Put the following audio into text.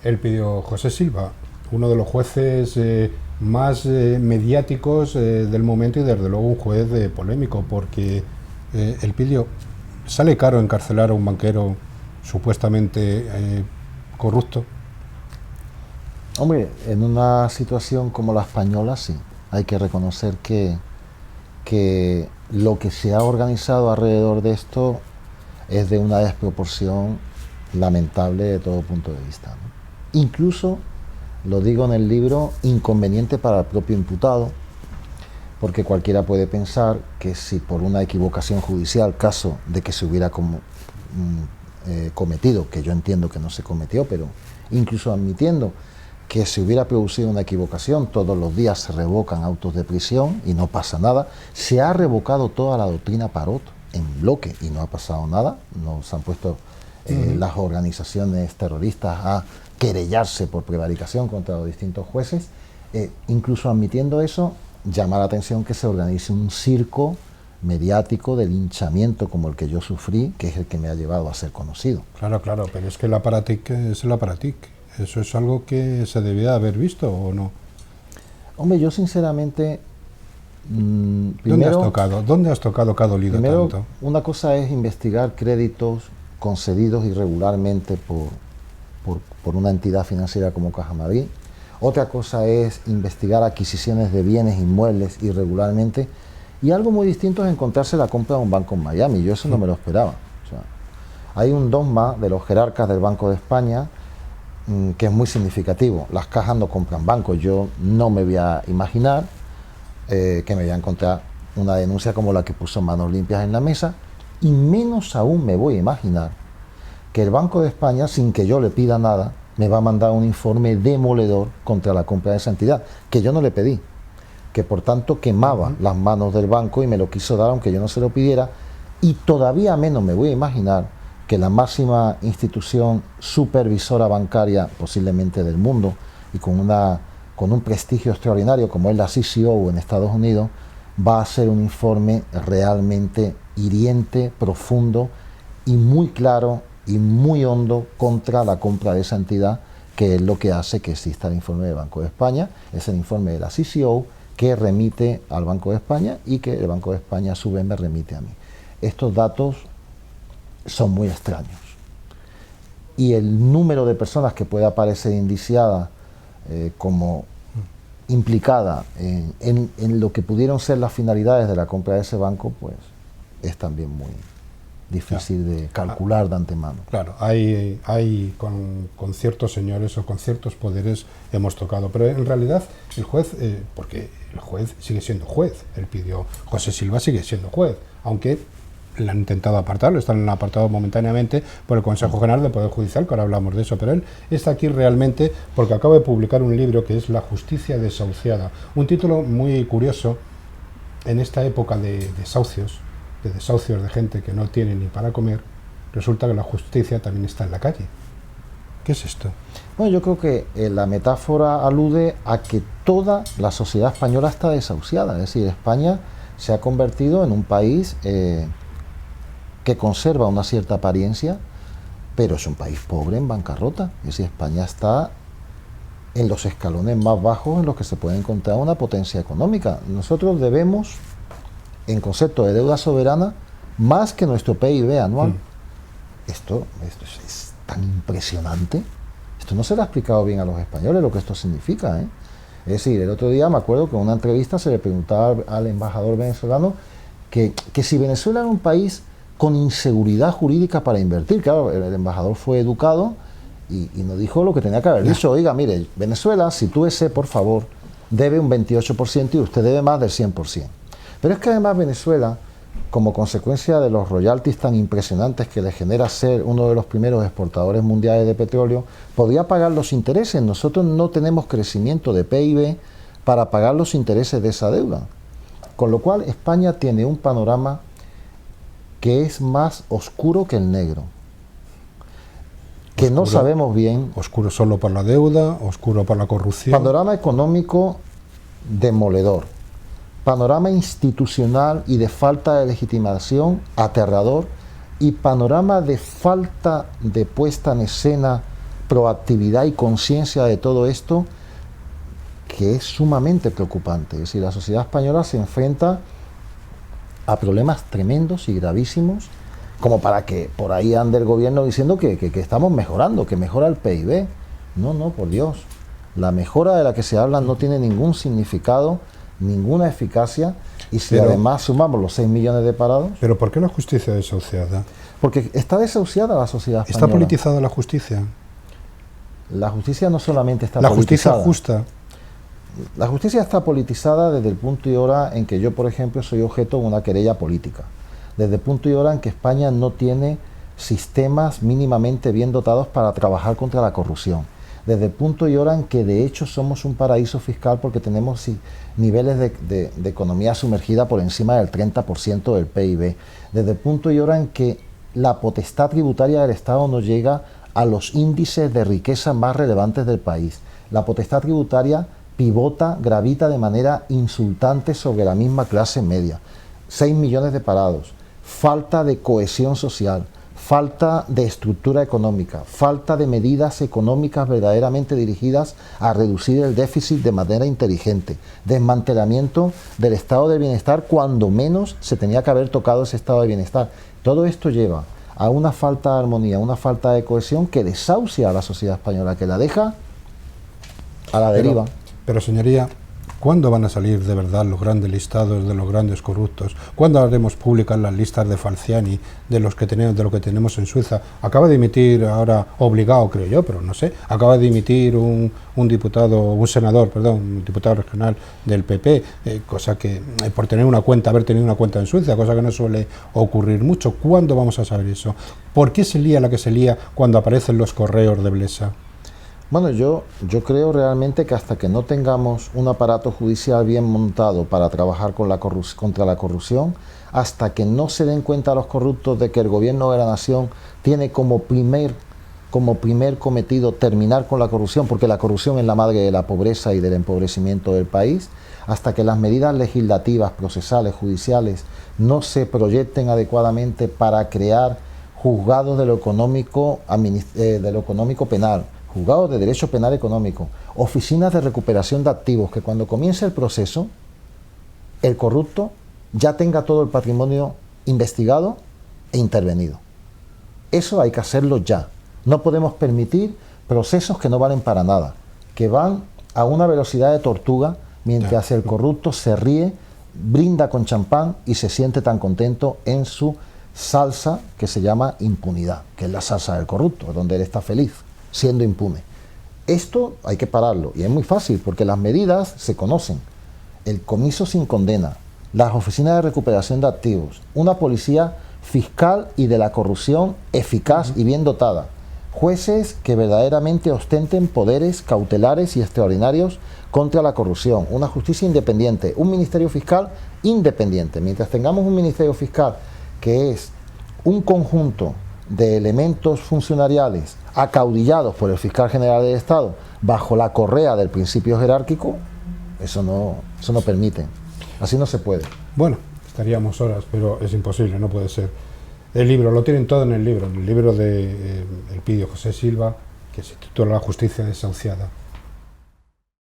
Elpidio José Silva, uno de los jueces más mediáticos del momento y desde luego un juez polémico, porque Elpidio, ¿sale caro encarcelar a un banquero supuestamente corrupto? Hombre, en una situación como la española sí, hay que reconocer que lo que se ha organizado alrededor de esto es de una desproporción lamentable de todo punto de vista, ¿no? Incluso, lo digo en el libro, inconveniente para el propio imputado, porque cualquiera puede pensar que si por una equivocación judicial, caso de que se hubiera cometido, que yo entiendo que no se cometió, pero incluso admitiendo que se hubiera producido una equivocación, todos los días se revocan autos de prisión y no pasa nada. Se ha revocado toda la doctrina Parot en bloque y no ha pasado nada. No se han puesto las organizaciones terroristas a querellarse por prevaricación contra los distintos jueces. Incluso admitiendo eso, llama la atención que se organice un circo mediático de linchamiento como el que yo sufrí, que es el que me ha llevado a ser conocido. Claro, claro, pero es que el aparatic es el aparatic. ¿Eso es algo que se debía haber visto o no? Hombre, yo sinceramente... primero, ¿Dónde has tocado que ha dolido primero, tanto? Una cosa es investigar créditos concedidos irregularmente por una entidad financiera como Caja Madrid. Otra cosa es investigar adquisiciones de bienes inmuebles irregularmente. Y algo muy distinto es encontrarse la compra de un banco en Miami. Yo eso no me lo esperaba. O sea, hay un dogma de los jerarcas del Banco de España que es muy significativo. Las cajas no compran bancos. Yo no me voy a imaginar que me voy a encontrar una denuncia como la que puso Manos Limpias en la mesa, y menos aún me voy a imaginar que el Banco de España, sin que yo le pida nada, me va a mandar un informe demoledor contra la compra de esa entidad, que yo no le pedí, que por tanto quemaba las manos del banco y me lo quiso dar aunque yo no se lo pidiera, y todavía menos me voy a imaginar que la máxima institución supervisora bancaria posiblemente del mundo y con un prestigio extraordinario como es la CCO en Estados Unidos, va a hacer un informe realmente hiriente, profundo y muy claro y muy hondo contra la compra de esa entidad, que es lo que hace que exista el informe del Banco de España. Es el informe de la CCO que remite al Banco de España y que el Banco de España a su vez me remite a mí. Estos datos son muy extraños. Y el número de personas que puede aparecer indiciada como implicada en lo que pudieron ser las finalidades de la compra de ese banco, pues es también muy difícil de calcular de antemano. Claro, hay con ciertos señores o con ciertos poderes hemos tocado, pero en realidad el juez, porque el juez sigue siendo juez, Elpidio José Silva sigue siendo juez, aunque le han intentado apartarlo, están apartado momentáneamente por el Consejo General del Poder Judicial, que ahora hablamos de eso, pero él está aquí realmente porque acaba de publicar un libro que es La justicia desahuciada, un título muy curioso en esta época de desahucios de gente que no tiene ni para comer. Resulta que la justicia también está en la calle. ¿Qué es esto? Bueno, yo creo que la metáfora alude a que toda la sociedad española está desahuciada, es decir, España se ha convertido en un país que conserva una cierta apariencia, pero es un país pobre en bancarrota. Es decir, España está en los escalones más bajos en los que se puede encontrar una potencia económica. Nosotros debemos, en concepto de deuda soberana, más que nuestro PIB anual. Esto es tan impresionante. Esto no se le ha explicado bien a los españoles lo que esto significa, ¿eh? Es decir, el otro día me acuerdo que en una entrevista se le preguntaba al embajador venezolano que si Venezuela era un país con inseguridad jurídica para invertir. Claro, el embajador fue educado y nos dijo lo que tenía que haber dicho. Oiga, mire, Venezuela, si tú ese, por favor, debe un 28% y usted debe más del 100%. Pero es que además Venezuela, como consecuencia de los royalties tan impresionantes que le genera ser uno de los primeros exportadores mundiales de petróleo, podría pagar los intereses. Nosotros no tenemos crecimiento de PIB para pagar los intereses de esa deuda. Con lo cual España tiene un panorama que es más oscuro que el negro, que oscuro, no sabemos bien. Oscuro solo por la deuda, oscuro por la corrupción. Panorama económico demoledor, panorama institucional y de falta de legitimación aterrador, y panorama de falta de puesta en escena proactividad y conciencia de todo esto que es sumamente preocupante. Es decir, la sociedad española se enfrenta a problemas tremendos y gravísimos, como para que por ahí ande el gobierno diciendo que estamos mejorando, que mejora el PIB. No, no, por Dios. La mejora de la que se habla no tiene ningún significado, ninguna eficacia, y si además sumamos los 6 millones de parados... ¿Pero por qué la justicia desahuciada? Porque está desahuciada la sociedad española. ¿Está politizada la justicia? La justicia no solamente está ¿La politizada. justicia justa? La justicia está politizada desde el punto y hora en que yo, por ejemplo, soy objeto de una querella política. Desde el punto y hora en que España no tiene sistemas mínimamente bien dotados para trabajar contra la corrupción. Desde el punto y hora en que de hecho somos un paraíso fiscal porque tenemos niveles de economía sumergida por encima del 30% del PIB. Desde el punto y hora en que la potestad tributaria del Estado no llega a los índices de riqueza más relevantes del país. La potestad tributaria gravita de manera insultante sobre la misma clase media. 6 millones de parados, falta de cohesión social, falta de estructura económica, falta de medidas económicas verdaderamente dirigidas a reducir el déficit de manera inteligente, desmantelamiento del estado de bienestar cuando menos se tenía que haber tocado ese estado de bienestar. Todo esto lleva a una falta de armonía, una falta de cohesión que desahucia a la sociedad española, que la deja a la deriva. Pero señoría, ¿cuándo van a salir de verdad los grandes listados de los grandes corruptos? ¿Cuándo haremos públicas las listas de Falciani, de lo que tenemos en Suiza? Acaba de emitir ahora, obligado creo yo, pero no sé, acaba de emitir un senador regional del PP, cosa que por tener haber tenido una cuenta en Suiza, cosa que no suele ocurrir mucho. ¿Cuándo vamos a saber eso? ¿Por qué se lía la que se lía cuando aparecen los correos de Blesa? Bueno, yo creo realmente que hasta que no tengamos un aparato judicial bien montado para trabajar contra la corrupción, hasta que no se den cuenta los corruptos de que el gobierno de la nación tiene como primer cometido terminar con la corrupción, porque la corrupción es la madre de la pobreza y del empobrecimiento del país, hasta que las medidas legislativas, procesales, judiciales no se proyecten adecuadamente para crear juzgados de lo económico penal, juzgados de derecho penal económico, oficinas de recuperación de activos, que cuando comience el proceso, el corrupto ya tenga todo el patrimonio investigado e intervenido. Eso hay que hacerlo ya. No podemos permitir procesos que no valen para nada, que van a una velocidad de tortuga, mientras el corrupto se ríe, brinda con champán y se siente tan contento en su salsa que se llama impunidad, que es la salsa del corrupto, donde él está feliz siendo impune. Esto hay que pararlo, y es muy fácil porque las medidas se conocen: el comiso sin condena, las oficinas de recuperación de activos, una policía fiscal y de la corrupción eficaz y bien dotada, jueces que verdaderamente ostenten poderes cautelares y extraordinarios contra la corrupción, una justicia independiente, un ministerio fiscal independiente. Mientras tengamos un ministerio fiscal que es un conjunto de elementos funcionariales acaudillados por el fiscal general del Estado bajo la correa del principio jerárquico, eso no permite. Así no se puede. Bueno, estaríamos horas, pero es imposible, no puede ser. El libro, lo tienen todo en el libro de Elpidio José Silva, que se titula La justicia desahuciada.